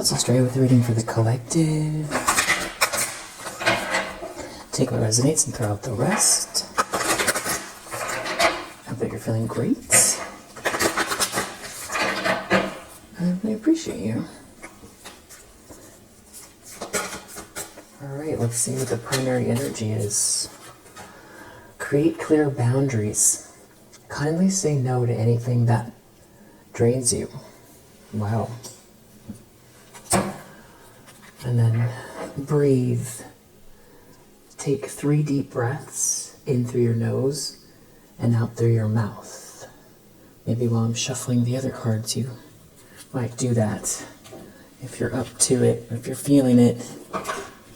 let's just start with the reading for the collective. Take what resonates and throw out the rest. I hope that you're feeling great. I really appreciate you. Alright, let's see what the primary energy is. Create clear boundaries. Kindly say no to anything that drains you. Wow. And then breathe. Take 3 deep breaths in through your nose and out through your mouth. Maybe while I'm shuffling the other cards, you might do that if you're up to it, if you're feeling it.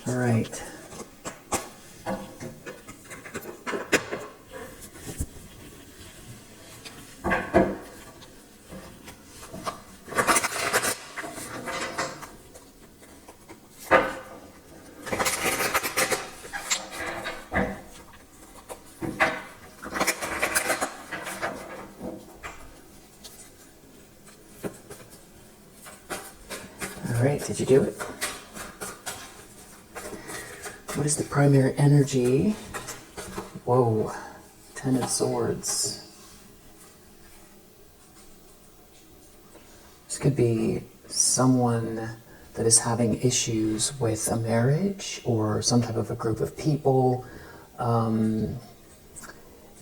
All right. Alright, did you do it? What is the primary energy? Whoa, 10 of Swords. This could be someone that is having issues with a marriage or some type of a group of people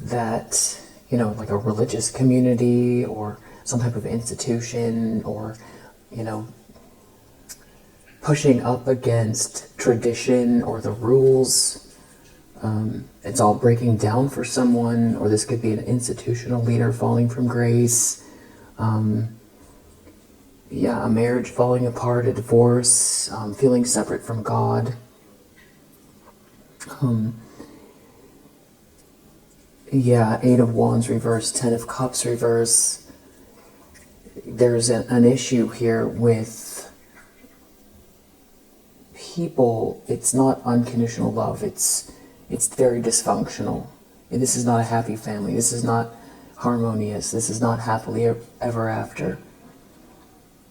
that, you know, like a religious community or some type of institution or, you know, pushing up against tradition or the rules. It's all breaking down for someone, or this could be an institutional leader falling from grace. Yeah, a marriage falling apart, a divorce, feeling separate from God. Yeah, 8 of Wands reverse, 10 of Cups reverse. There's an issue here with people. It's not unconditional love. It's very dysfunctional. And this is not a happy family. This is not harmonious. This is not happily ever after.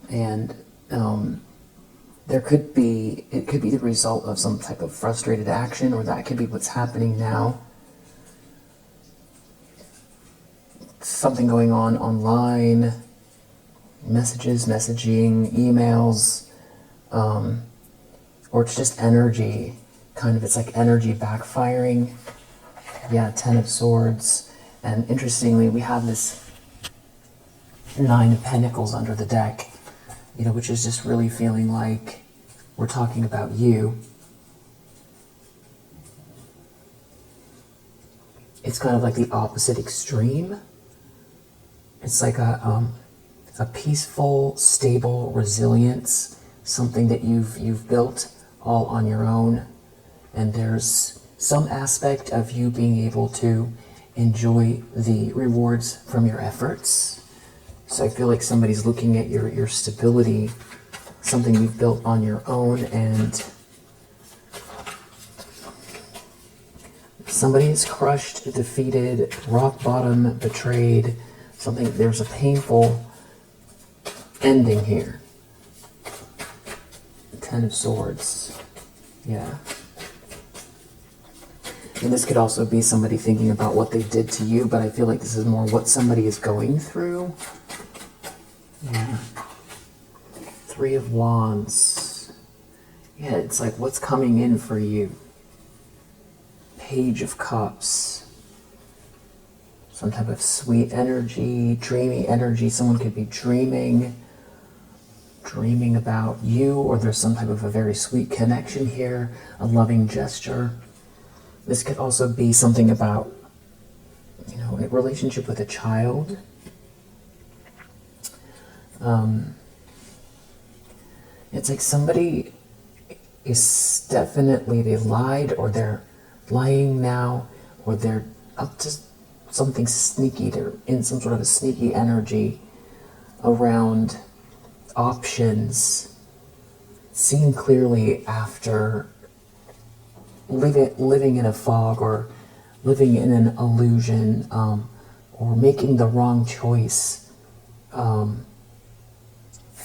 And it could be the result of some type of frustrated action, or that could be what's happening now. Something going on online, messages, messaging, emails, or it's just energy, kind of, it's like energy backfiring. Yeah, 10 of Swords. And interestingly, we have this 9 of Pentacles under the deck, you know, which is just really feeling like we're talking about you. It's kind of like the opposite extreme. It's like a peaceful, stable resilience, something that you've built all on your own, and there's some aspect of you being able to enjoy the rewards from your efforts. So I feel like somebody's looking at your stability, something you've built on your own, and somebody is crushed, defeated, rock bottom, betrayed, something. There's a painful ending here. 10 of Swords. Yeah. And this could also be somebody thinking about what they did to you, but I feel like this is more what somebody is going through. Yeah. 3 of Wands. Yeah, it's like what's coming in for you. Page of Cups. Some type of sweet energy, dreamy energy. Someone could be dreaming about you, or there's some type of a very sweet connection here, a loving gesture. This could also be something about, you know, a relationship with a child. It's like somebody is definitely, they lied, or they're lying now, or they're up to something sneaky. They're in some sort of a sneaky energy around options, seeing clearly after living in a fog, or living in an illusion, or making the wrong choice,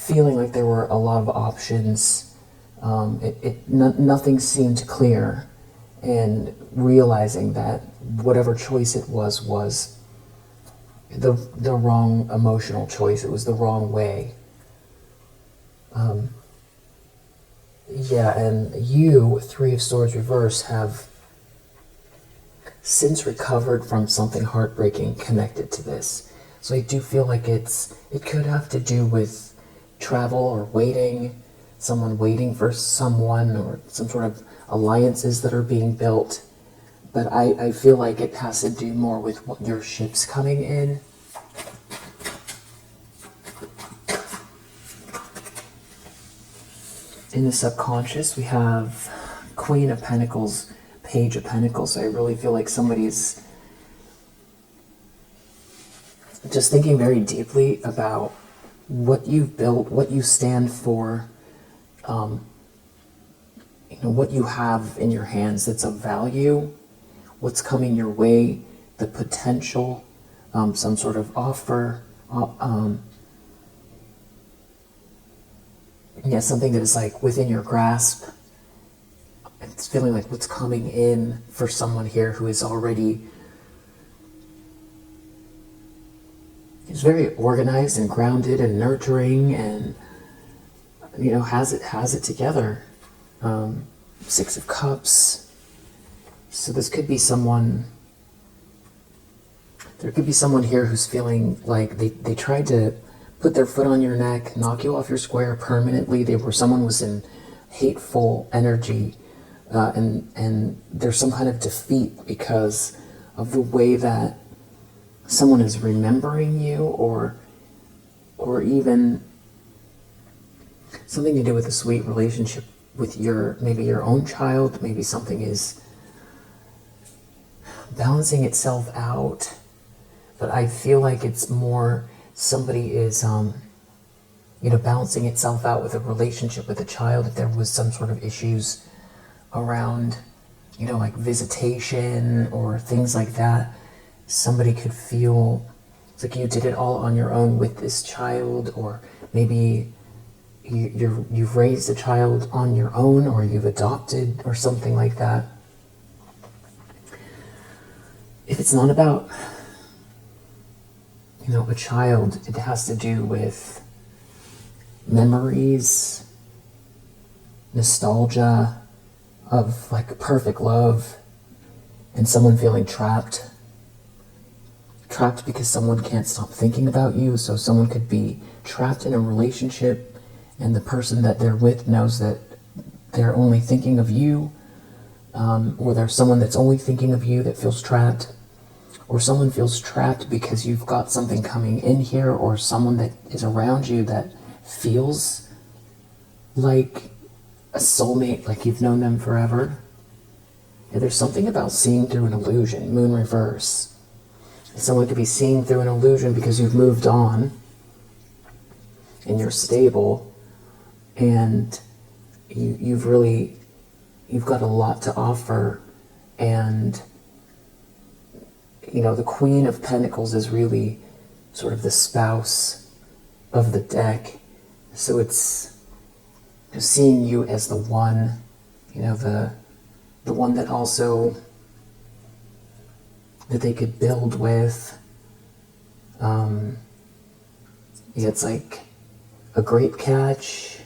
feeling like there were a lot of options. Nothing seemed clear, and realizing that whatever choice it was the wrong emotional choice. It was the wrong way. Yeah, and you, Three of Swords reverse, have since recovered from something heartbreaking connected to this. So I do feel like it could have to do with travel or waiting, someone waiting for someone, or some sort of alliances that are being built. But I feel like it has to do more with what your ships coming in. In the subconscious, we have Queen of Pentacles, Page of Pentacles. So I really feel like somebody's just thinking very deeply about what you've built, what you stand for, what you have in your hands that's of value, what's coming your way, the potential, some sort of offer, something that is like within your grasp. It's feeling like what's coming in for someone here who is already very organized and grounded and nurturing and has it together. Six of Cups. So this could be someone. There could be someone here who's feeling like they tried to put their foot on your neck, knock you off your square permanently. Someone was in hateful energy, and there's some kind of defeat because of the way that someone is remembering you, or even something to do with a sweet relationship with maybe your own child. Maybe something is balancing itself out, but I feel like it's more somebody is balancing itself out with a relationship with a child. If there was some sort of issues around like visitation or things like that, somebody could feel it's like you did it all on your own with this child, or maybe you've raised a child on your own, or you've adopted or something like that. If it's not about a child, it has to do with memories, nostalgia of like perfect love, and someone feeling trapped because someone can't stop thinking about you. So someone could be trapped in a relationship, and the person that they're with knows that they're only thinking of you, or there's someone that's only thinking of you that feels trapped, or someone feels trapped because you've got something coming in here, or someone that is around you that feels like a soulmate, like you've known them forever. And there's something about seeing through an illusion, Moon reverse. Someone could be seeing through an illusion because you've moved on and you're stable, and you've got a lot to offer. And the Queen of Pentacles is really sort of the spouse of the deck. So it's seeing you as the one, the one that also that they could build with. It's like a grape catch.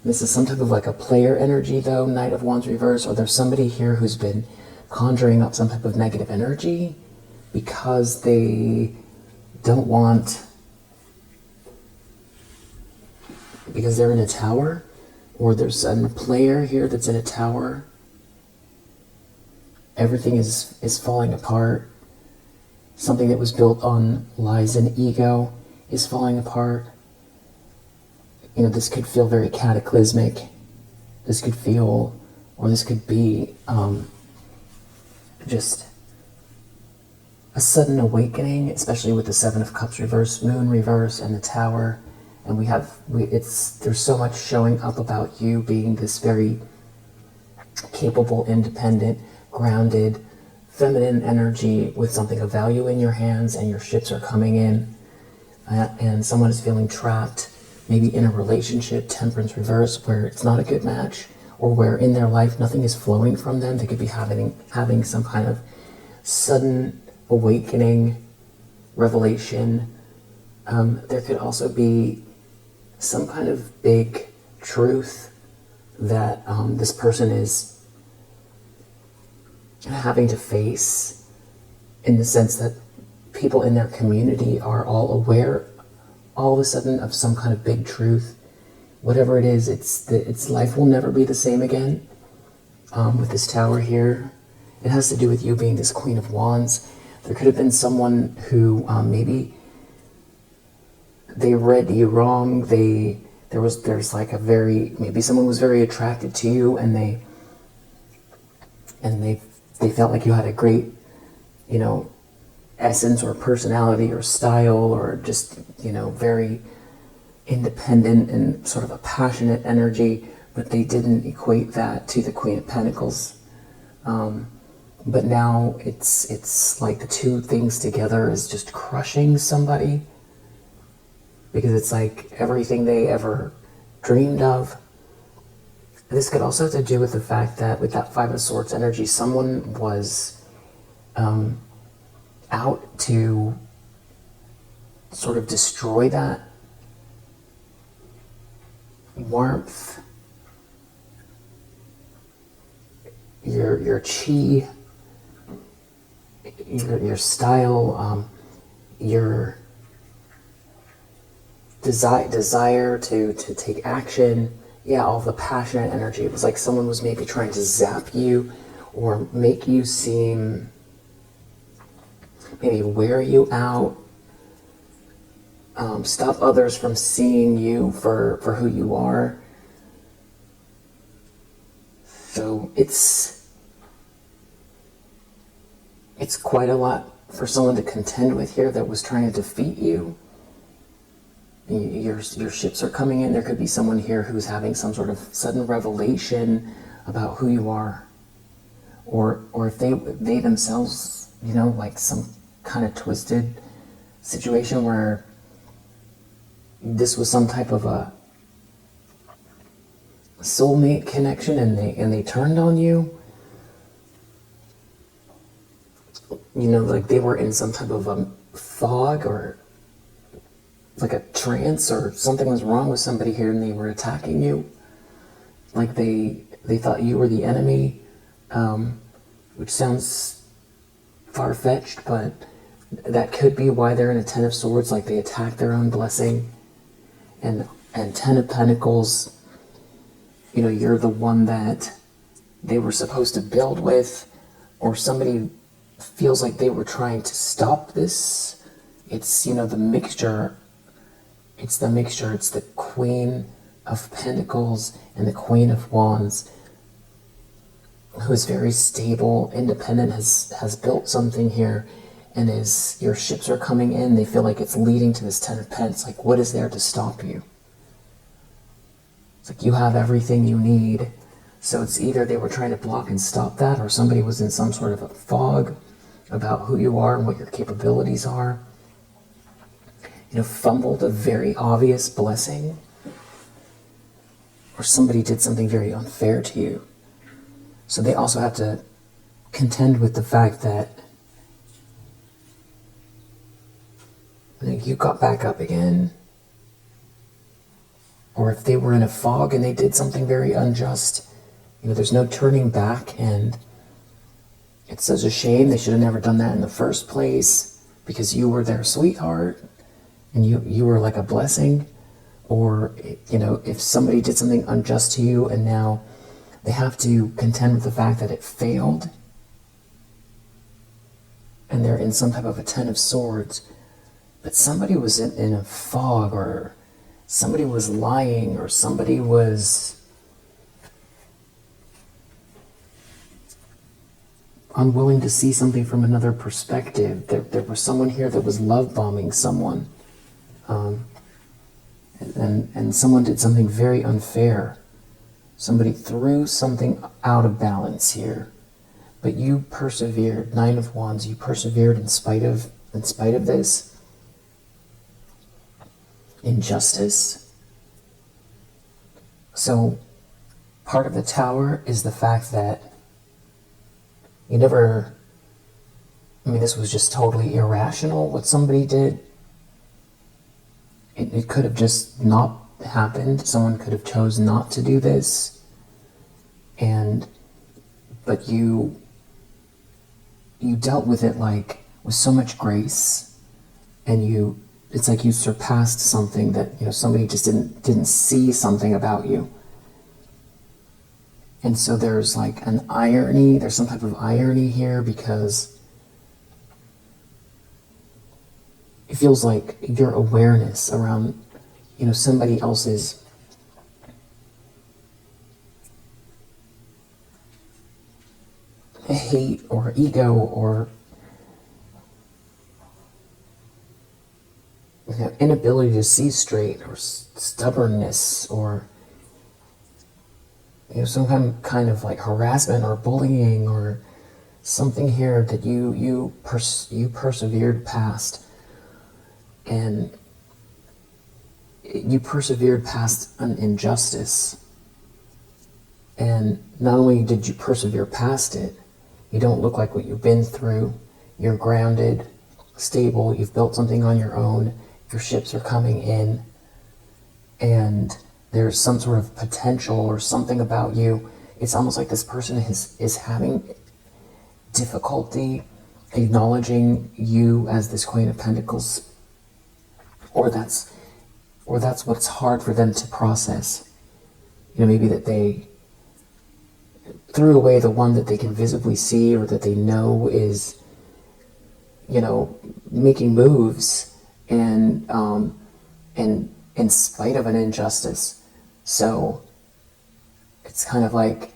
This is some type of like a player energy though, Knight of Wands reverse, or there's somebody here who's been conjuring up some type of negative energy because they don't want, because they're in a tower, or there's a player here that's in a tower. Everything is falling apart. Something that was built on lies and ego is falling apart. This could feel very cataclysmic. This could feel, or this could be just a sudden awakening, especially with the Seven of Cups reverse, Moon reverse, and the Tower. And there's so much showing up about you being this very capable, independent, grounded, feminine energy with something of value in your hands, and your ships are coming in, and someone is feeling trapped maybe in a relationship, temperance reverse, where it's not a good match, or where in their life nothing is flowing from them. They could be having some kind of sudden awakening, revelation. There could also be some kind of big truth that this person is having to face, in the sense that people in their community are all aware all of a sudden of some kind of big truth. Whatever it is, its life will never be the same again. With this Tower here, it has to do with you being this Queen of Wands. There could have been someone who maybe they read you wrong. There's like maybe someone was very attracted to you, and they felt like you had a great, essence or personality or style, or just, very independent and sort of a passionate energy, but they didn't equate that to the Queen of Pentacles. But now it's like the two things together is just crushing somebody, because it's like everything they ever dreamed of. This could also have to do with the fact that with that Five of Swords energy, someone was out to sort of destroy that warmth, your chi, your style, your desire to take action. Yeah, all the passionate energy. It was like someone was maybe trying to zap you or make you seem, maybe wear you out, stop others from seeing you for who you are. So it's quite a lot for someone to contend with here that was trying to defeat you. Your ships are coming in. There could be someone here who's having some sort of sudden revelation about who you are, or if they themselves, like some kind of twisted situation where this was some type of a soulmate connection, and they turned on you. Like they were in some type of a fog, or like a trance, or something was wrong with somebody here and they were attacking you. Like they thought you were the enemy, which sounds far-fetched, but that could be why they're in a Ten of Swords. Like they attacked their own blessing. And Ten of Pentacles, you're the one that they were supposed to build with, or somebody feels like they were trying to stop this. It's, the mixture. It's the mixture. It's the Queen of Pentacles and the Queen of Wands, who is very stable, independent, has built something here, and your ships are coming in. They feel like it's leading to this Ten of Pentacles. Like, what is there to stop you? It's like you have everything you need. So it's either they were trying to block and stop that, or somebody was in some sort of a fog about who you are and what your capabilities are. Fumbled a very obvious blessing, or somebody did something very unfair to you. So they also have to contend with the fact that you got back up again. Or if they were in a fog and they did something very unjust, there's no turning back, and it's such a shame. They should have never done that in the first place, because you were their sweetheart and you were like a blessing. Or, if somebody did something unjust to you and now they have to contend with the fact that it failed, and they're in some type of a Ten of Swords, but somebody was in a fog, or somebody was lying, or somebody was unwilling to see something from another perspective. There was someone here that was love bombing someone. And someone did something very unfair. Somebody threw something out of balance here. But you persevered. Nine of Wands, you persevered in spite of this injustice. So part of the tower is the fact that you never, I mean, this was just totally irrational what somebody did. It could have just not happened. Someone could have chosen not to do this. But you dealt with it like with so much grace, and it's like you surpassed something that, somebody just didn't see something about you. And so there's like an irony, there's some type of irony here, because it feels like your awareness around, somebody else's hate or ego or inability to see straight, or stubbornness, or some kind of like harassment or bullying or something here that you persevered past. And you persevered past an injustice. And not only did you persevere past it, you don't look like what you've been through. You're grounded, stable, you've built something on your own, your ships are coming in, and there's some sort of potential or something about you. It's almost like this person is having difficulty acknowledging you as this Queen of Pentacles, or that's what's hard for them to process. Maybe that they threw away the one that they can visibly see, or that they know is, making moves, and in spite of an injustice. So it's kind of like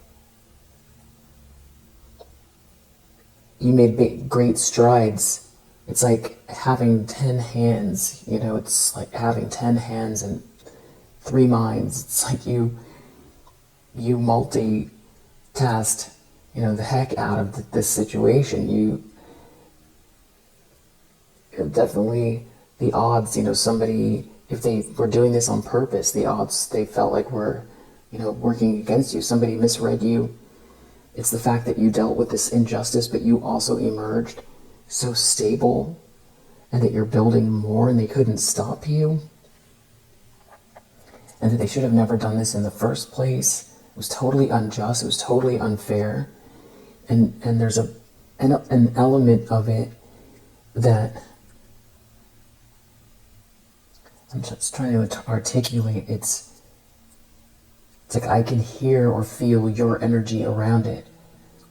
you made great strides. It's like having 10 hands, it's like having 10 hands and 3 minds. It's like you multitasked, the heck out of this situation. You definitely, the odds, somebody, if they were doing this on purpose, the odds they felt like were, working against you. Somebody misread you. It's the fact that you dealt with this injustice, but you also emerged so stable, and that you're building more, and they couldn't stop you, and that they should have never done this in the first place. It was totally unjust. It was totally unfair. And there's an element of it that I'm just trying to articulate. It's like I can hear or feel your energy around it,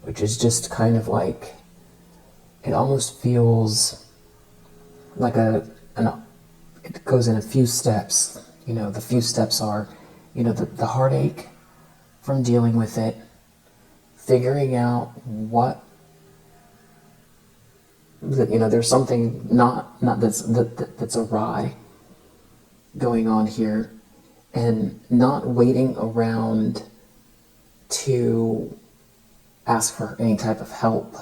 which is just kind of like, it almost feels like it goes in a few steps. The few steps are, the heartache from dealing with it, figuring out what, there's something not that's awry going on here, and not waiting around to ask for any type of help,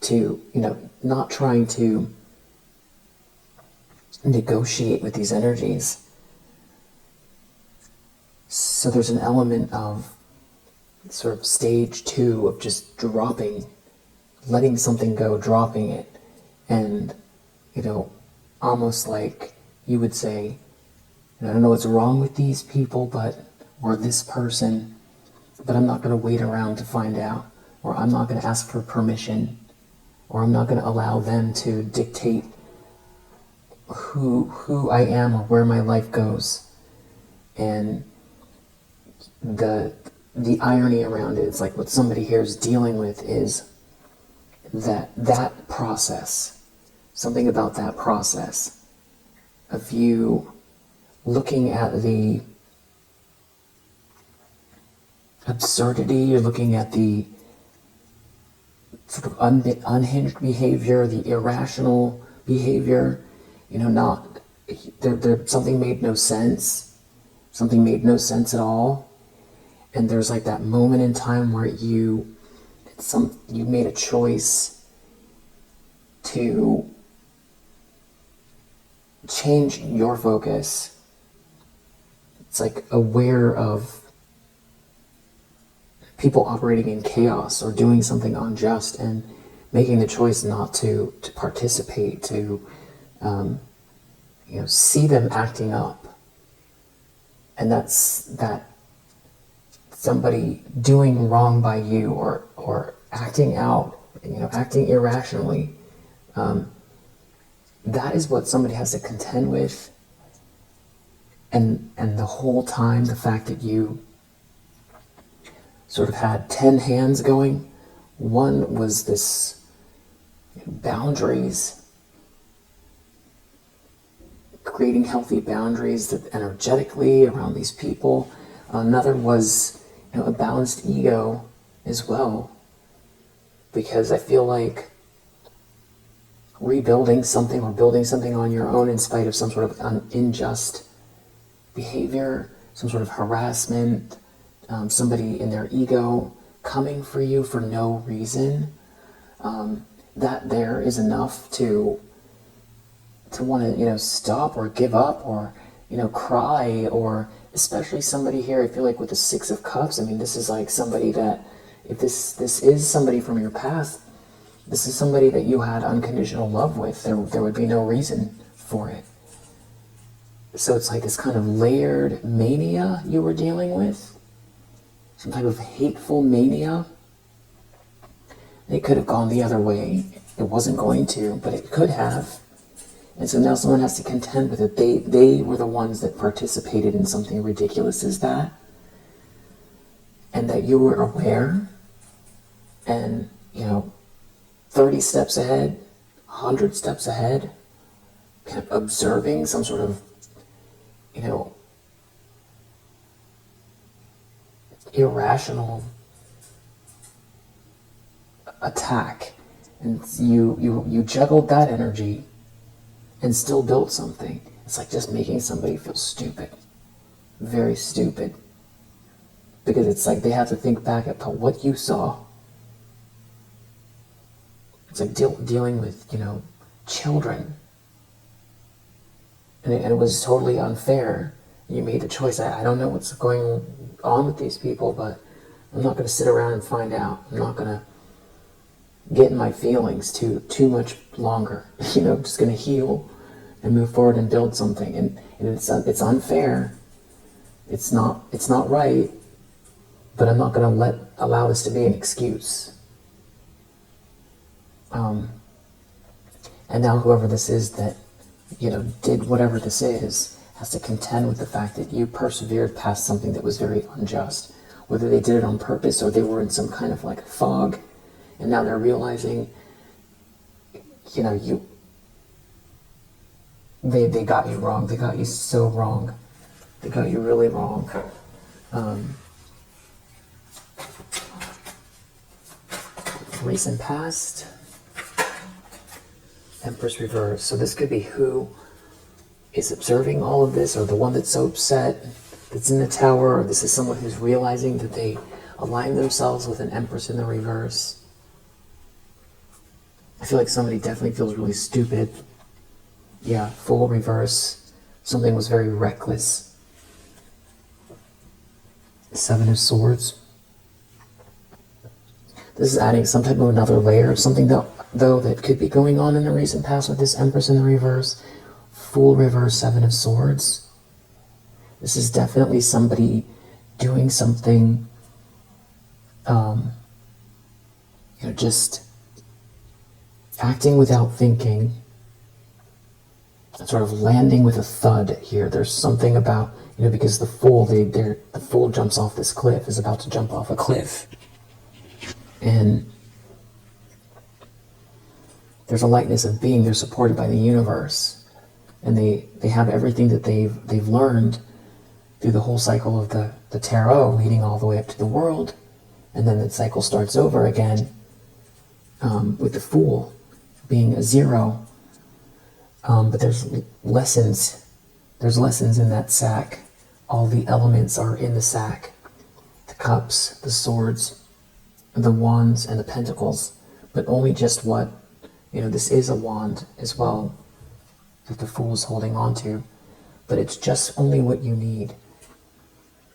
to, not trying to negotiate with these energies. So there's an element of sort of stage 2 of just dropping, letting something go, dropping it, and, almost like you would say, I don't know what's wrong with these people, or this person, but I'm not going to wait around to find out, or I'm not going to ask for permission, or I'm not going to allow them to dictate who I am or where my life goes. And the irony around it, it's like what somebody here is dealing with is that process, something about that process of you looking at the absurdity, you're looking at the sort of unhinged behavior, the irrational behavior, something made no sense, at all. And there's like that moment in time where you made a choice to change your focus. It's like aware of people operating in chaos or doing something unjust and making the choice not to participate, to see them acting up. And that's that somebody doing wrong by you or acting out, acting irrationally. That is what somebody has to contend with. And the whole time, the fact that you sort of had 10 hands going. One was this boundaries, creating healthy boundaries that energetically around these people. Another was a balanced ego as well, because I feel like rebuilding something or building something on your own in spite of some sort of unjust behavior, some sort of harassment, somebody in their ego coming for you for no reason, that there is enough to want to stop or give up or cry. Or especially somebody here, I feel like with the Six of Cups, I mean, this is like somebody that, if this is somebody from your past, this is somebody that you had unconditional love with, there would be no reason for it. So it's like this kind of layered mania you were dealing with, some type of hateful mania. It could have gone the other way. It wasn't going to, but it could have. And so now someone has to contend with it. They were the ones that participated in something ridiculous as that, and that you were aware, and 30 steps ahead, 100 steps ahead, kind of observing some sort of irrational attack, and you juggled that energy and still built something. It's like just making somebody feel stupid, very stupid, because it's like they have to think back about what you saw. It's like dealing with children, and it was totally unfair. You made the choice. I don't know what's going on with these people, but I'm not going to sit around and find out. I'm not going to get in my feelings too much longer. I'm just going to heal and move forward and build something. And it's unfair. It's not right. But I'm not going to allow this to be an excuse. And now whoever this is that did whatever this is has to contend with the fact that you persevered past something that was very unjust. Whether they did it on purpose or they were in some kind of like fog, and now they're realizing, they got you wrong. They got you so wrong. They got you really wrong. Recent past, Empress reverse. So this could be who is observing all of this, or the one that's so upset that's in the tower, or this is someone who's realizing that they align themselves with an Empress in the reverse. I feel like somebody definitely feels really stupid. Yeah, full reverse. Something was very reckless. Seven of Swords. This is adding some type of another layer of something though that could be going on in the recent past with this Empress in the reverse. Full reverse, Seven of Swords. This is definitely somebody doing something, just acting without thinking, sort of landing with a thud here. There's something about, because the Fool, the Fool jumps off this cliff, is about to jump off a cliff. And there's a lightness of being. They're supported by the universe. And they have everything that they've learned through the whole cycle of the tarot, leading all the way up to the world. And then the cycle starts over again with the Fool being a 0. But there's lessons. There's lessons in that sack. All the elements are in the sack. The cups, the swords, the wands, and the pentacles. But only just what, this is a wand as well that the Fool is holding on to. But it's just only what you need.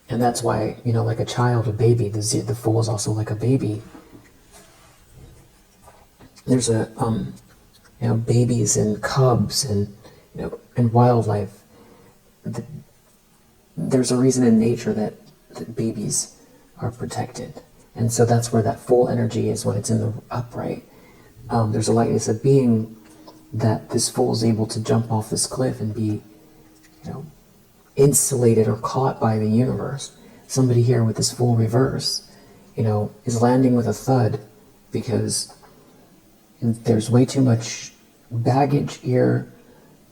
And that's why, like a child, a baby, the fool is also like a baby. There's babies and cubs and, and wildlife. There's a reason in nature that babies are protected. And so that's where that full energy is when it's in the upright. There's a lightness of being that this fool is able to jump off this cliff and be, insulated or caught by the universe. Somebody here with this full reverse, is landing with a thud because there's way too much baggage here,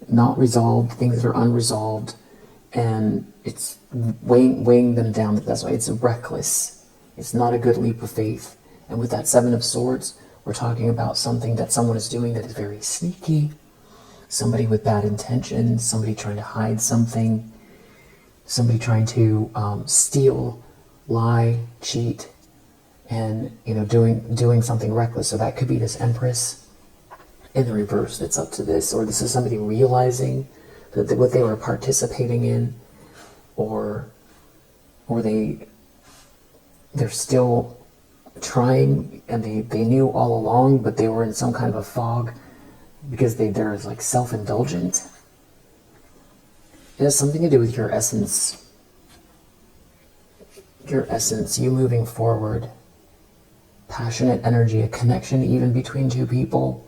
not resolved, things that are unresolved, and it's weighing them down. That's why it's reckless. It's not a good leap of faith. And with that Seven of Swords, we're talking about something that someone is doing that is very sneaky, somebody with bad intentions, somebody trying to hide something, somebody trying to steal, lie, cheat, and doing something reckless. So that could be this Empress in the reverse that's up to this, or this is somebody realizing that what they were participating in, or they're still trying, and they knew all along, but they were in some kind of a fog because they're like self-indulgent. It has something to do with your essence, you moving forward, passionate energy, a connection even between two people,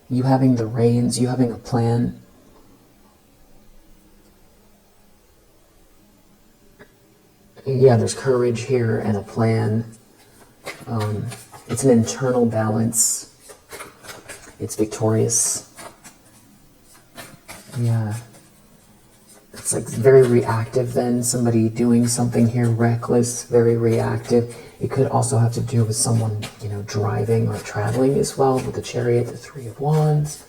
you having the reins, you having a plan. Yeah, there's courage here and a plan. It's an internal balance. It's victorious. Yeah. It's like very reactive then, somebody doing something here reckless, very reactive. It could also have to do with someone, driving or traveling as well, with the Chariot, the Three of Wands.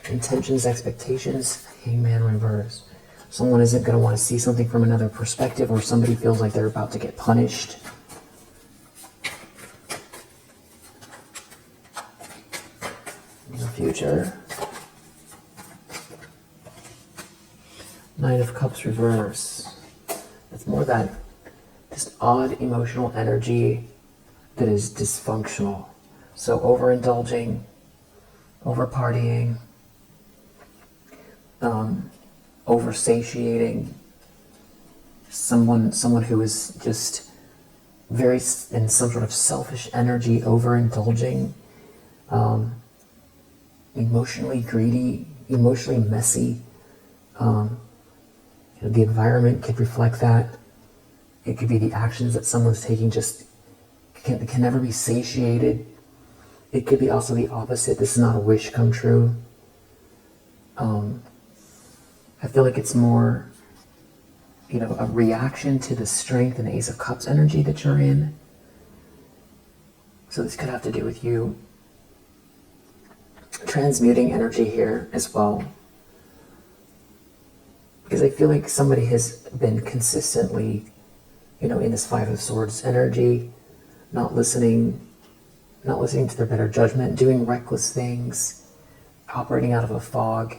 Intentions, expectations, Hangman reverse. Someone isn't going to want to see something from another perspective, or somebody feels like they're about to get punished. In the future. Nine of Cups reverse. It's more that this odd emotional energy that is dysfunctional. So overindulging, over partying, over satiating, someone who is just very in some sort of selfish energy, overindulging, emotionally greedy, emotionally messy. The environment could reflect that. It could be the actions that someone's taking just can never be satiated. It could be also the opposite. This is not a wish come true. I feel like it's more, a reaction to the strength and Ace of Cups energy that you're in. So this could have to do with you transmuting energy here as well. Because I feel like somebody has been consistently, in this Five of Swords energy, not listening to their better judgment, doing reckless things, operating out of a fog.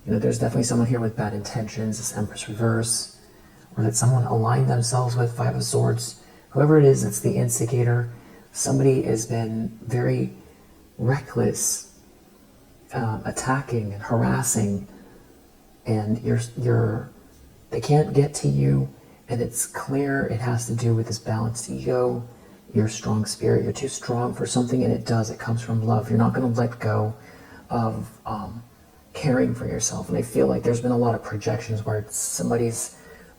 There's definitely someone here with bad intentions, this Empress reverse, or that someone aligned themselves with Five of Swords. Whoever it is that's the instigator, somebody has been very reckless, attacking and harassing, and they can't get to you, and it's clear it has to do with this balanced ego, your strong spirit. You're too strong for something, and it comes from love. You're not going to let go of caring for yourself. And I feel like there's been a lot of projections where somebody's,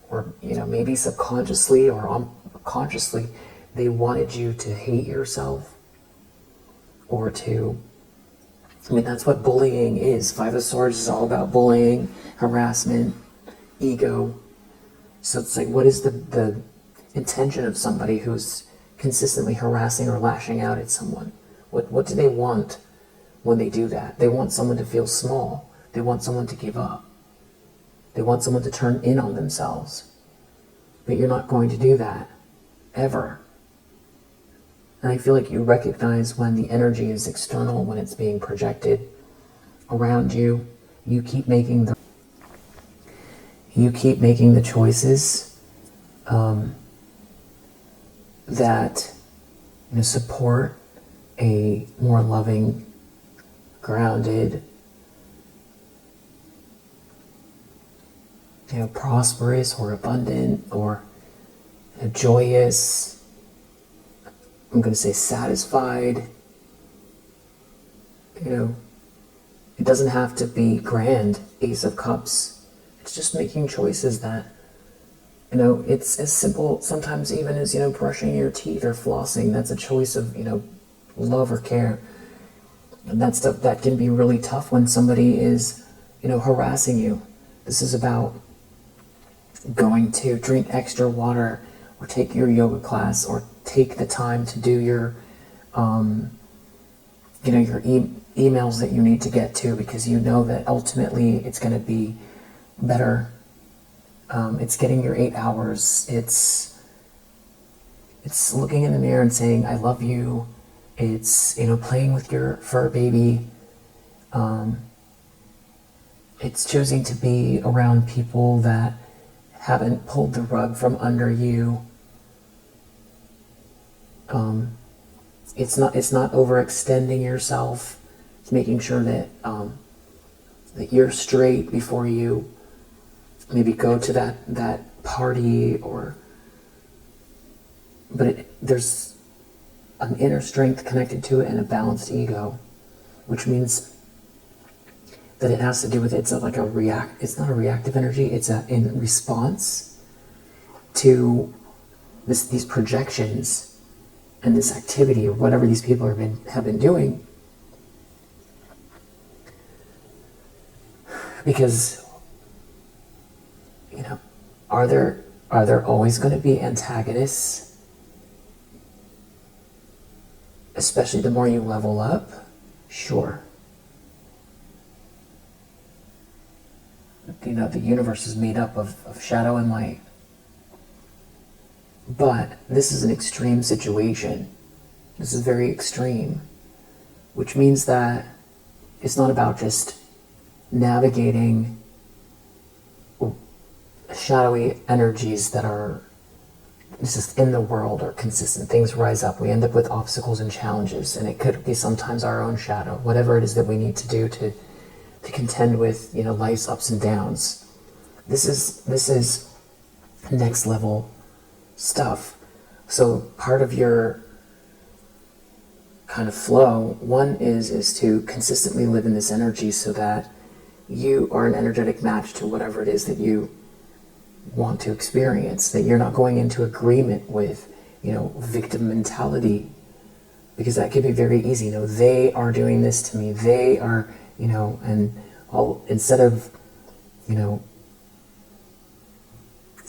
or maybe subconsciously or consciously, they wanted you to hate yourself, or to, that's what bullying is. Five of Swords is all about bullying, harassment, ego. So it's like, what is the intention of somebody who's consistently harassing or lashing out at someone? What do they want when they do that? They want someone to feel small. They want someone to give up. They want someone to turn in on themselves. But you're not going to do that, ever. And I feel like you recognize when the energy is external, when it's being projected around you. You keep making you keep making the choices that support a more loving, grounded, prosperous or abundant or joyous, I'm going to say satisfied. It doesn't have to be grand, Ace of Cups. It's just making choices that, it's as simple sometimes even as, brushing your teeth or flossing. That's a choice of, love or care. And that stuff, that can be really tough when somebody is, harassing you. This is about going to drink extra water or take your yoga class or take the time to do your, your emails that you need to get to, because that ultimately it's going to be better. It's getting your 8 hours. It's looking in the mirror and saying, I love you. It's, playing with your fur baby. It's choosing to be around people that haven't pulled the rug from under you. It's not overextending yourself. It's making sure that that you're straight before you maybe go to that party, but there's an inner strength connected to it and a balanced ego, which means that it has to do with it's not a reactive energy. It's in response to these projections and this activity or whatever these people have been doing. Because are there always going to be antagonists? Especially the more you level up? Sure. The universe is made up of shadow and light. But this is an extreme situation. This is very extreme, which means that it's not about just navigating shadowy energies that are just in the world or consistent. Things rise up. We end up with obstacles and challenges, and it could be sometimes our own shadow, whatever it is that we need to do to contend with life's ups and downs. This is next level stuff. So part of your kind of flow, one is to consistently live in this energy so that you are an energetic match to whatever it is that you want to experience, that you're not going into agreement with victim mentality, because that could be very easy. They are doing this to me, they are and all, instead of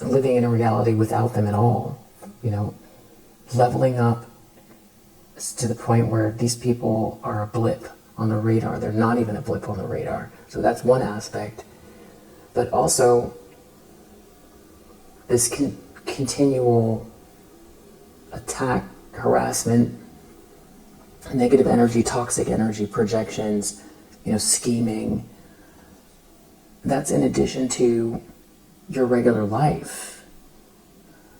living in a reality without them at all, leveling up to the point where these people are a blip on the radar. They're not even a blip on the radar. So that's one aspect. But also this continual attack, harassment, negative energy, toxic energy, projections, scheming. That's in addition to your regular life.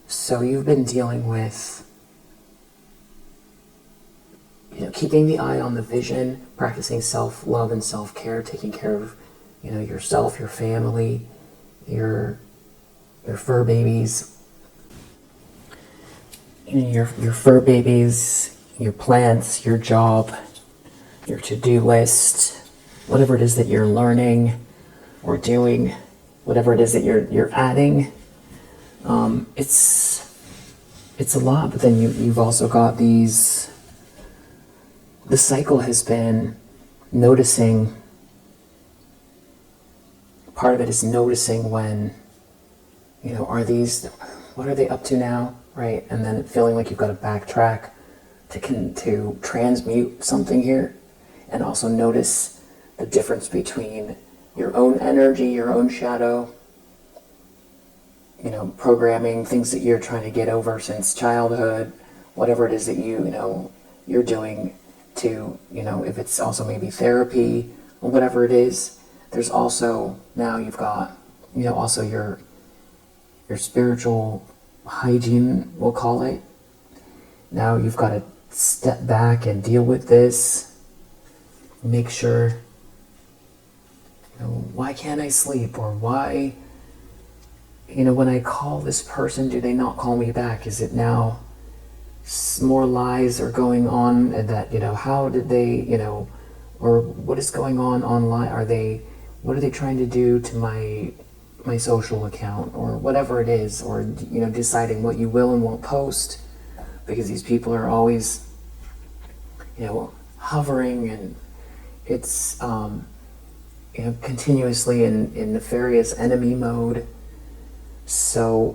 So you've been dealing with keeping the eye on the vision, practicing self-love and self-care, taking care of yourself, your family, your fur babies, your fur babies, your plants, your job, your to-do list, whatever it is that you're learning or doing, whatever it is that you're adding. It's a lot, but then you've also got these. The cycle has been noticing. Part of it is noticing when, what are they up to now, right? And then feeling like you've got to backtrack to transmute something here, and also notice the difference between your own energy, your own shadow, programming, things that you're trying to get over since childhood, whatever it is that you're doing to, if it's also maybe therapy or whatever it is. There's also, now you've got, also your spiritual hygiene, we'll call it. Now you've got to step back and deal with this. Make sure, why can't I sleep? Or why, when I call this person, do they not call me back? Is it now more lies are going on that, how did they, or what is going on online? What are they trying to do to my social account, or whatever it is, or, deciding what you will and won't post, because these people are always, hovering, and it's, continuously in nefarious enemy mode. So,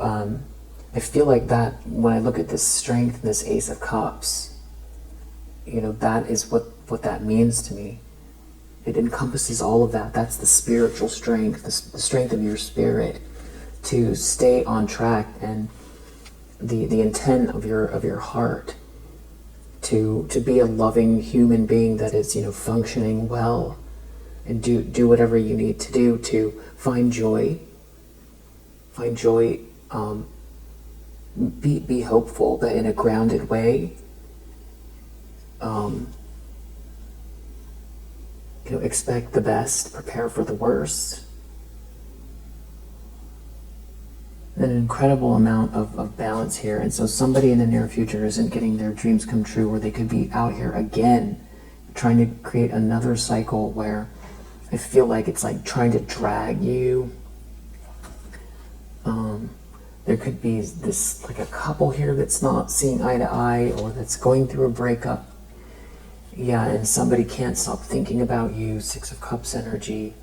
I feel like that when I look at this strength, this Ace of Cups, that is what that means to me. It encompasses all of that. That's the spiritual strength, the strength of your spirit to stay on track, and the intent of your heart to be a loving human being that is, functioning well, and do whatever you need to do to find joy. Be hopeful, but in a grounded way. Expect the best, prepare for the worst. An incredible amount of balance here. And so somebody in the near future isn't getting their dreams come true, or they could be out here again trying to create another cycle where I feel like it's like trying to drag you. There could be this, like a couple here that's not seeing eye to eye, or that's going through a breakup. Yeah, and somebody can't stop thinking about you, Six of Cups energy.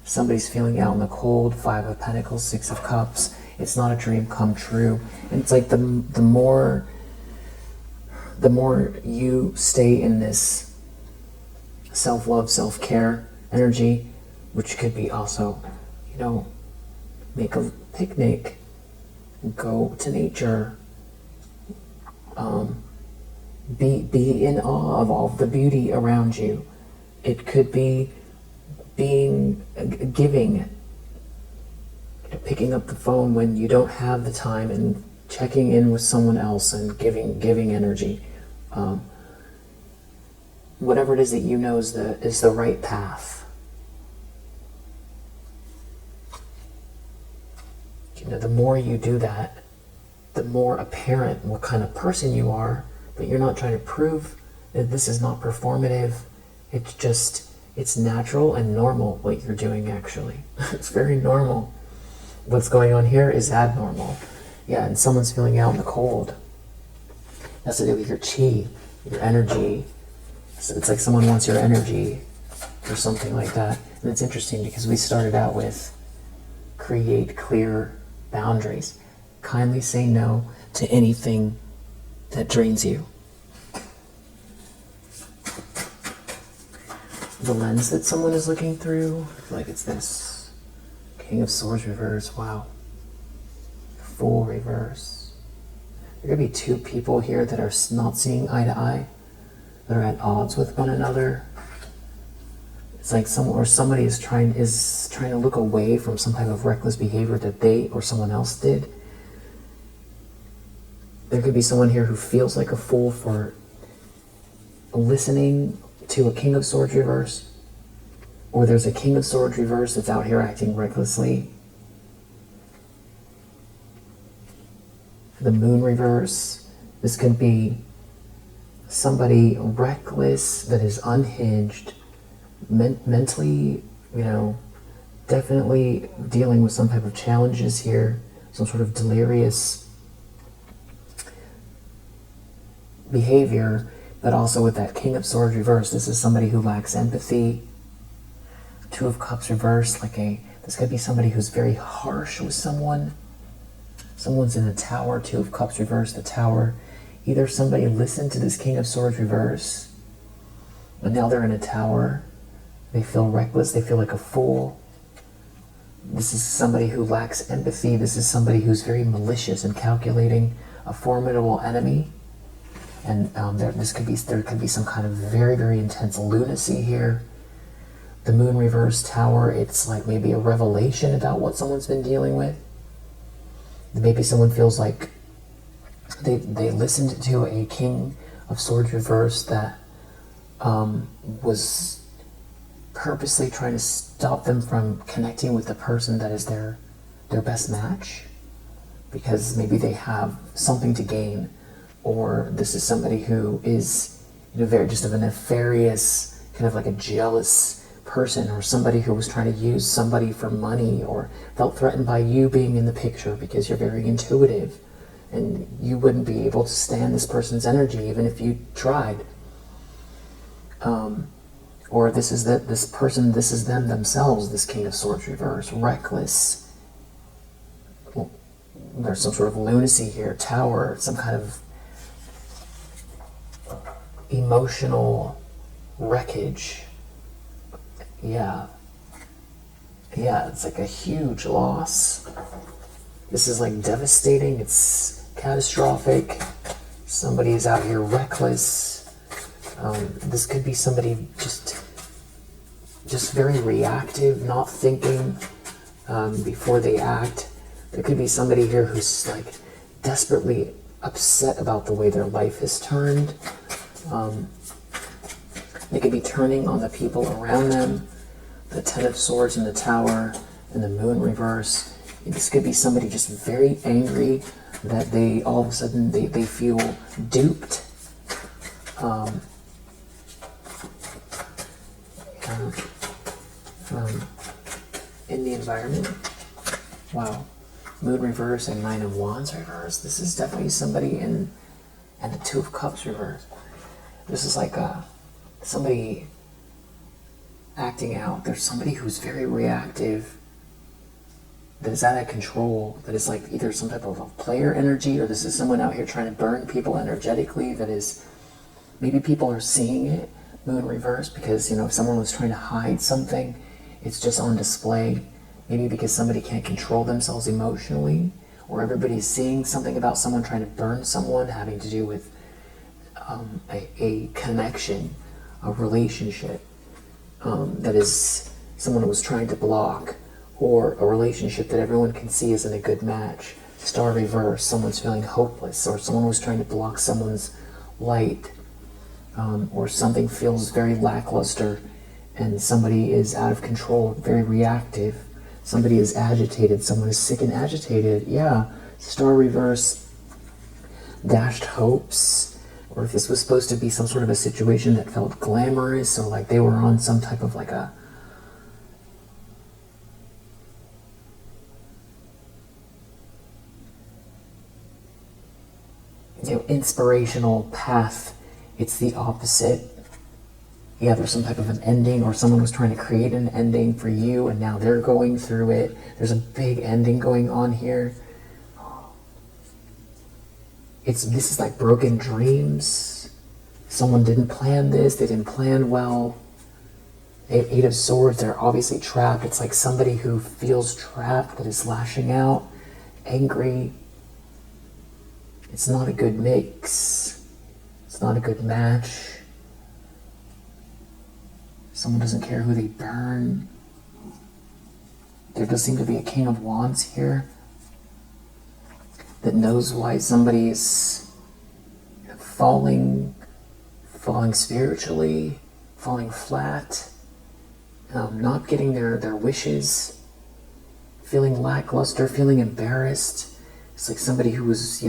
Somebody's feeling out in the cold, Five of Pentacles, Six of Cups. It's not a dream come true. And it's like the more you stay in this self-love, self-care energy, which could be also, make a picnic, go to nature, be in awe of all of the beauty around you. It could be giving, picking up the phone when you don't have the time and checking in with someone else and giving energy. Whatever it is that is the right path. The more you do that, the more apparent what kind of person you are, but you're not trying to prove that this is not performative. It's natural and normal what you're doing, actually. It's very normal. What's going on here is abnormal. Yeah, and someone's feeling out in the cold. That's to do with your chi, your energy. So it's like someone wants your energy or something like that. And it's interesting because we started out with create clear boundaries. Kindly say no to anything that drains you. The lens that someone is looking through, I feel like it's this. King of Swords reverse, wow. Fool reverse. There could be two people here that are not seeing eye to eye, that are at odds with one another. It's like somebody is trying to look away from some type of reckless behavior that they or someone else did. There could be someone here who feels like a fool for listening to a King of Swords reverse, or there's a King of Swords reverse that's out here acting recklessly. The Moon reverse, this could be somebody reckless that is unhinged, mentally, definitely dealing with some type of challenges here, some sort of delirious behavior, but also with that King of Swords reverse, this is somebody who lacks empathy. Two of Cups reverse, this could be somebody who's very harsh with someone. Someone's in a tower, Two of Cups reverse, the tower. Either somebody listened to this King of Swords reverse, but now they're in a tower. They feel reckless, they feel like a fool. This is somebody who lacks empathy. This is somebody who's very malicious and calculating, a formidable enemy. And there could be some kind of very, very intense lunacy here. The Moon reverse, Tower, it's like maybe a revelation about what someone's been dealing with. Maybe someone feels like they listened to a King of Swords reverse that was purposely trying to stop them from connecting with the person that is their best match, because maybe they have something to gain, or this is somebody who is, very just of a nefarious, kind of like a jealous person, or somebody who was trying to use somebody for money, or felt threatened by you being in the picture because you're very intuitive and you wouldn't be able to stand this person's energy even if you tried. Or this is this person, this is them themselves, this King of Swords reverse, reckless. Well, there's some sort of lunacy here, Tower, some kind of emotional wreckage. Yeah, it's like a huge loss. This is like devastating, it's catastrophic. Somebody is out here reckless. This could be somebody just very reactive, not thinking before they act. There could be somebody here who's like desperately upset about the way their life has turned. They could be turning on the people around them. The Ten of Swords and the Tower and the Moon reverse. This could be somebody just very angry that they all of a sudden they feel duped. In the environment. Wow. Moon reverse and Nine of Wands reverse. This is definitely somebody and the Two of Cups reverse. This is like somebody acting out. There's somebody who's very reactive, that is out of control, that is like either some type of a player energy, or this is someone out here trying to burn people energetically, that is, maybe people are seeing it, Moon reverse, because, if someone was trying to hide something, it's just on display. Maybe because somebody can't control themselves emotionally, or everybody's seeing something about someone trying to burn someone, having to do with a connection, a relationship that is someone was trying to block, or a relationship that everyone can see isn't a good match. Star reverse, someone's feeling hopeless, or someone was trying to block someone's light, or something feels very lackluster and somebody is out of control, very reactive. Somebody is agitated, someone is sick and agitated. Yeah, Star reverse, dashed hopes, or if this was supposed to be some sort of a situation that felt glamorous, or like they were on some type of like a inspirational path, it's the opposite. Yeah, there's some type of an ending, or someone was trying to create an ending for you and now they're going through it. There's a big ending going on here. This is like broken dreams. Someone didn't plan this, they didn't plan well. Eight of Swords, they're obviously trapped. It's like somebody who feels trapped, that is lashing out, angry. It's not a good mix. It's not a good match. Someone doesn't care who they burn. There does seem to be a King of Wands here that knows why somebody is falling spiritually, falling flat, not getting their wishes, feeling lackluster, feeling embarrassed. It's like somebody who was,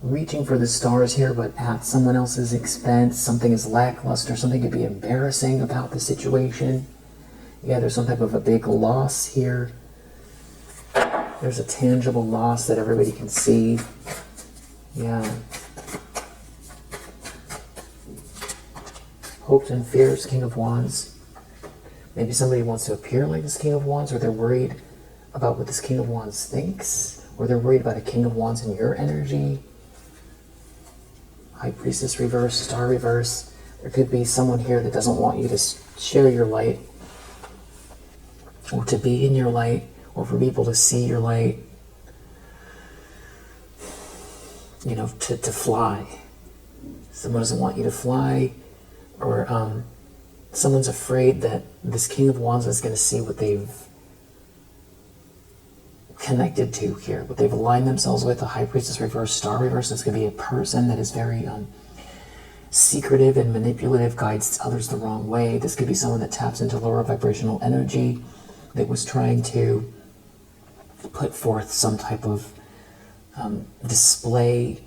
reaching for the stars here, but at someone else's expense. Something is lackluster, something could be embarrassing about the situation. Yeah, there's some type of a big loss here. There's a tangible loss that everybody can see. Yeah. Hopes and fears, King of Wands. Maybe somebody wants to appear like this King of Wands, or they're worried about what this King of Wands thinks, or they're worried about a King of Wands in your energy. High Priestess reverse, Star reverse. There could be someone here that doesn't want you to share your light, or to be in your light, or for people to see your light. To fly. Someone doesn't want you to fly, or someone's afraid that this King of Wands is going to see what they've connected to here, what they've aligned themselves with. The High Priestess reverse, Star reverse. It's going to be a person that is very secretive and manipulative, guides others the wrong way. This could be someone that taps into lower vibrational energy, that was trying to put forth some type of display,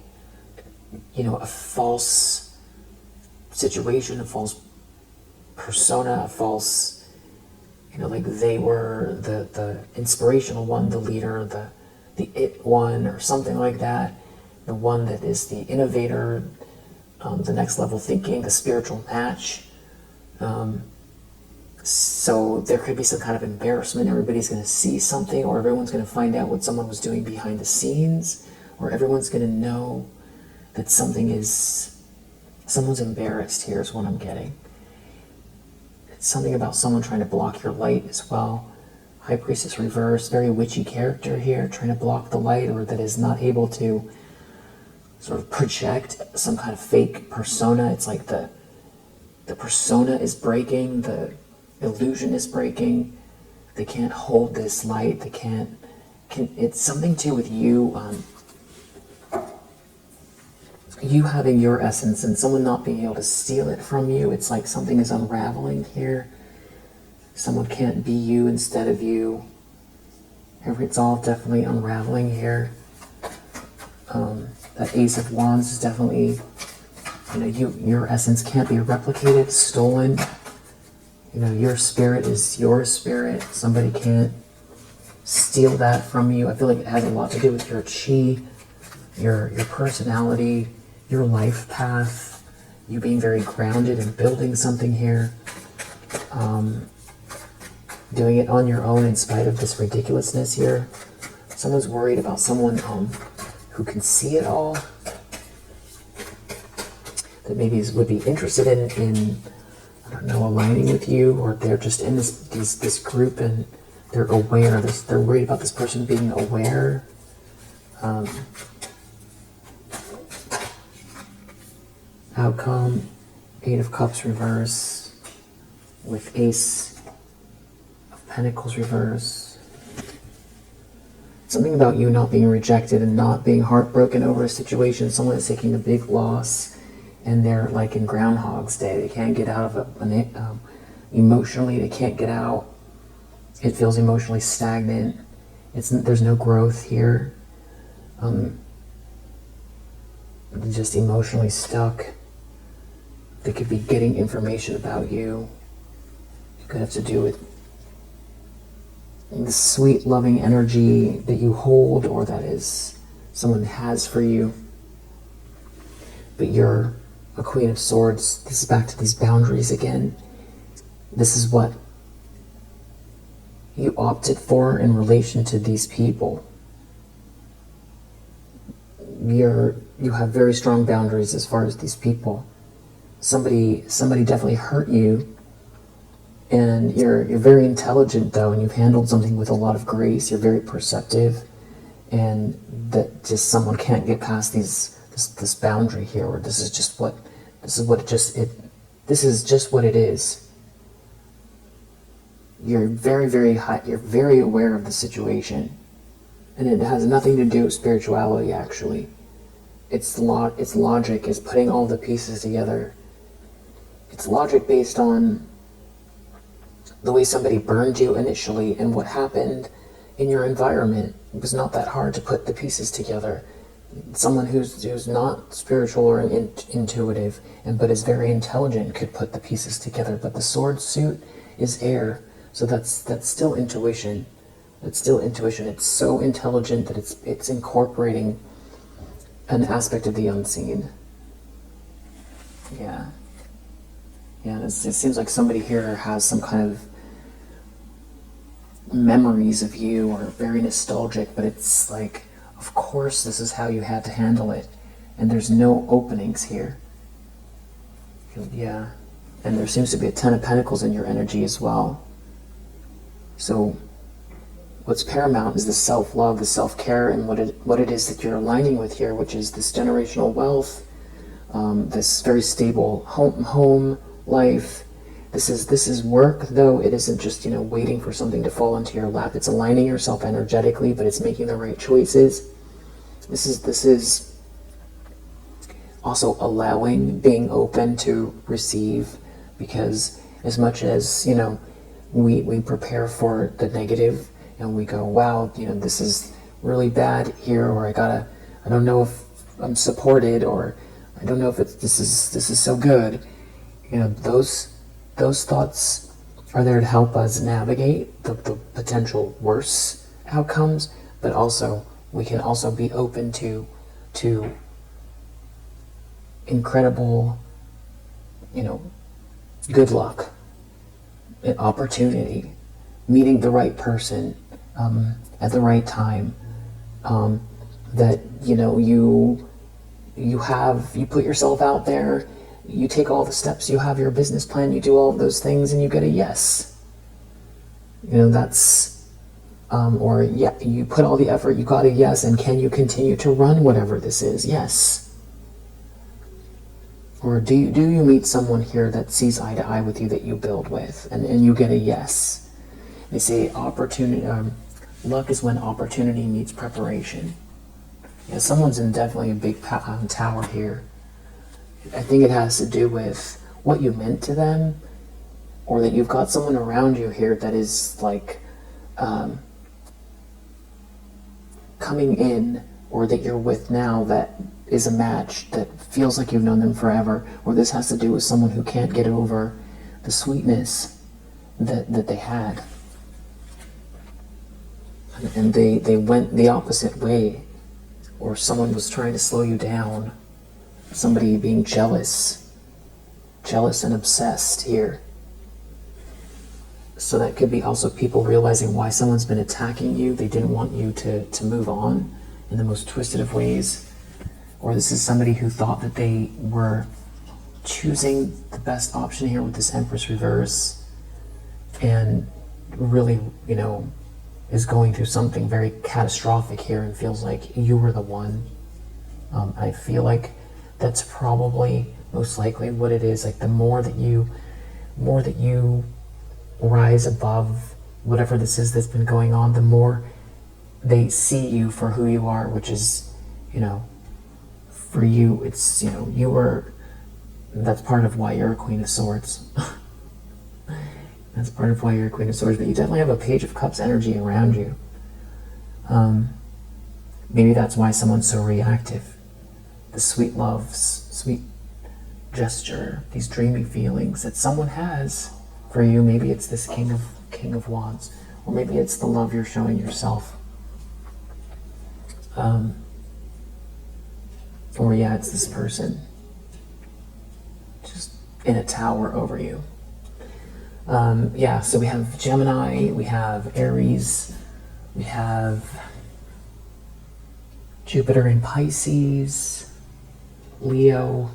a false situation, a false persona, a false, like they were the inspirational one, the leader, the it one, or something like that, the one that is the innovator, the next level thinking, the spiritual match. So there could be some kind of embarrassment. Everybody's going to see something, or everyone's going to find out what someone was doing behind the scenes, or everyone's going to know that someone's embarrassed here is what I'm getting. It's something about someone trying to block your light as well. High Priestess reverse, very witchy character here, trying to block the light, or that is not able to sort of project some kind of fake persona. It's like the persona is breaking, the illusion is breaking. They can't hold this light. They can't. It's something too with you, you having your essence and someone not being able to steal it from you. It's like something is unraveling here. Someone can't be you instead of you. It's all definitely unraveling here. That Ace of Wands is definitely, your essence can't be replicated, stolen. Your spirit is your spirit. Somebody can't steal that from you. I feel like it has a lot to do with your chi, your personality, your life path, you being very grounded and building something here. Doing it on your own in spite of this ridiculousness here. Someone's worried about someone who can see it all, that maybe would be interested in I don't know, aligning with you, or they're just in this group and they're aware. They're worried about this person being aware. Outcome, Eight of Cups reverse with Ace of Pentacles reverse. Something about you not being rejected and not being heartbroken over a situation. Someone is taking a big loss and they're like in Groundhog's Day. They can't get out of it. Emotionally, they can't get out. It feels emotionally stagnant. There's no growth here. They're just emotionally stuck. They could be getting information about you. It could have to do with the sweet, loving energy that you hold, or that is someone has for you. But you're a Queen of Swords. This is back to these boundaries again. This is what you opted for in relation to these people. You have very strong boundaries as far as these people. Somebody definitely hurt you, and you're very intelligent though, and you've handled something with a lot of grace. You're very perceptive, and that just someone can't get past this boundary here, or this is just what it is. You're very, very high. You're very aware of the situation, and it has nothing to do with spirituality. Actually, it's logic. It's putting all the pieces together. It's logic based on the way somebody burned you initially and what happened in your environment. It was not that hard to put the pieces together. Someone who's not spiritual or intuitive, but is very intelligent could put the pieces together. But the sword suit is air, so that's still intuition. It's still intuition. It's so intelligent that it's incorporating an aspect of the unseen. Yeah. Yeah, it seems like somebody here has some kind of memories of you, or very nostalgic, but it's like, of course this is how you had to handle it, and there's no openings here. Yeah, and there seems to be a Ten of Pentacles in your energy as well. So what's paramount is the self-love, the self-care, and what it is that you're aligning with here, which is this generational wealth, this very stable home life, This is work, though. It isn't just, waiting for something to fall into your lap. It's aligning yourself energetically, but it's making the right choices. This is also allowing, being open to receive, because as much as, we prepare for the negative and we go, wow, this is really bad here, or I don't know if I'm supported, or I don't know if this is so good. Those thoughts are there to help us navigate the potential worse outcomes, but also we can also be open to incredible, good luck, an opportunity, meeting the right person at the right time. That you put yourself out there, you take all the steps, you have your business plan, you do all of those things, and you get a yes. That's or yeah, you put all the effort, you got a yes, and can you continue to run whatever this is? Yes. Or do you meet someone here that sees eye to eye with you, that you build with, and you get a yes? They say opportunity, luck is when opportunity meets preparation. Someone's in definitely a big tower here. I think it has to do with what you meant to them, or that you've got someone around you here that is like coming in, or that you're with now that is a match that feels like you've known them forever, or this has to do with someone who can't get over the sweetness that they had. And they went the opposite way, or someone was trying to slow you down, somebody being jealous and obsessed here. So that could be also people realizing why someone's been attacking you. They didn't want you to move on in the most twisted of ways. Or this is somebody who thought that they were choosing the best option here with this Empress reverse, and really, is going through something very catastrophic here and feels like you were the one. I feel like that's probably most likely what it is. Like the more that you rise above whatever this is that's been going on, the more they see you for who you are, which is, for you, it's, that's part of why you're a Queen of Swords. That's part of why you're a Queen of Swords, but you definitely have a Page of Cups energy around you. Maybe that's why someone's so reactive. The sweet loves, sweet gesture, these dreamy feelings that someone has for you. Maybe it's this King of Wands, or maybe it's the love you're showing yourself. Or yeah, it's this person just in a tower over you. So we have Gemini, we have Aries, we have Jupiter in Pisces, Leo,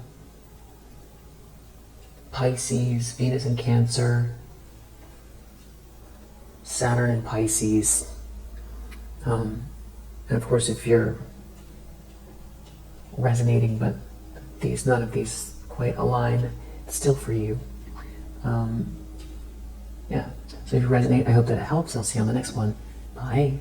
Pisces, Venus in Cancer, Saturn in Pisces. And of course, if you're resonating, but none of these quite align, it's still for you. So if you resonate, I hope that it helps. I'll see you on the next one. Bye.